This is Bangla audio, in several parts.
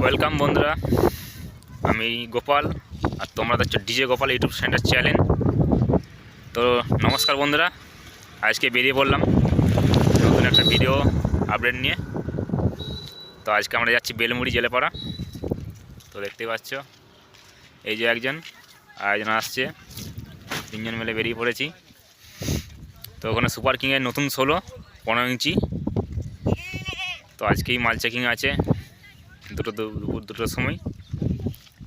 ওয়েলকাম বন্ধুরা, আমি গোপাল আর তোমরা দেখছো DJ Gopal YouTube centre channel. তো নমস্কার বন্ধুরা, আজকে বেরিয়ে পড়লাম নতুন একটা ভিডিও আপডেট নিয়ে। তো আজকে আমরা যাচ্ছি বেলমুড়ি জেলেপাড়া। তো দেখতেই পাচ্ছ এই যে একজন আর একজন আসছে, তিনজন মিলে বেরিয়ে পড়েছি। তো ওখানে সুপার কিংয়ের নতুন 15 ইঞ্চি। তো আজকেই মাল চেকিং আছে দুপুর 2টোর সময়।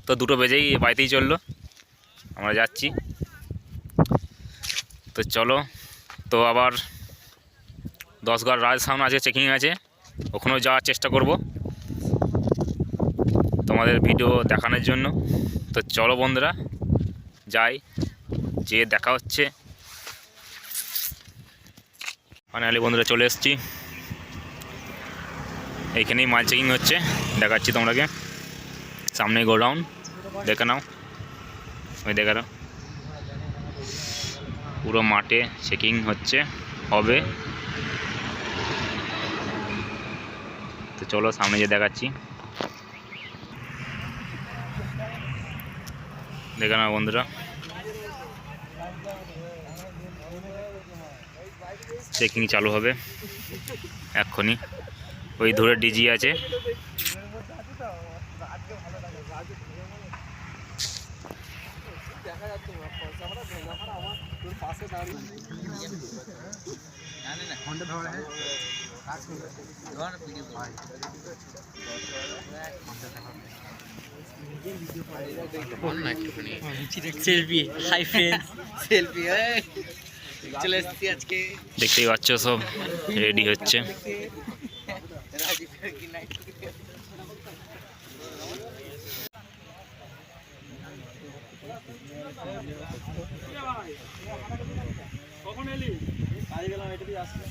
তো 2টো বেজেই বাড়িতেই চললো, আমরা যাচ্ছি। তো চলো, তো আবার 10 ঘর রাজ সামনে আজকে চেকিং আছে, ওখানেও যাওয়ার চেষ্টা করব তোমাদের ভিডিও দেখানোর জন্য। তো চলো বন্ধুরা যাই, যে দেখা হচ্ছে। ফাইনালি বন্ধুরা চলে এসেছি, এইখানেই মাল চেকিং হচ্ছে, দেখাচ্ছি তোমরাকে। সামনেই গোডাউন, দেখে নাও, ওই দেখে নাও পুরো মাঠে চেকিং হচ্ছে, হবে। তো চলো সামনে যে দেখাচ্ছি, দেখে নাও বন্ধুরা, চেকিং চালু হবে এক্ষুনি। ওই ধরে ডিজি আছে, দেখতেই পাচ্ছ সব রেডি হচ্ছে। কখন এলি? কাজে গেলাম, এটা দিয়ে আসলাম।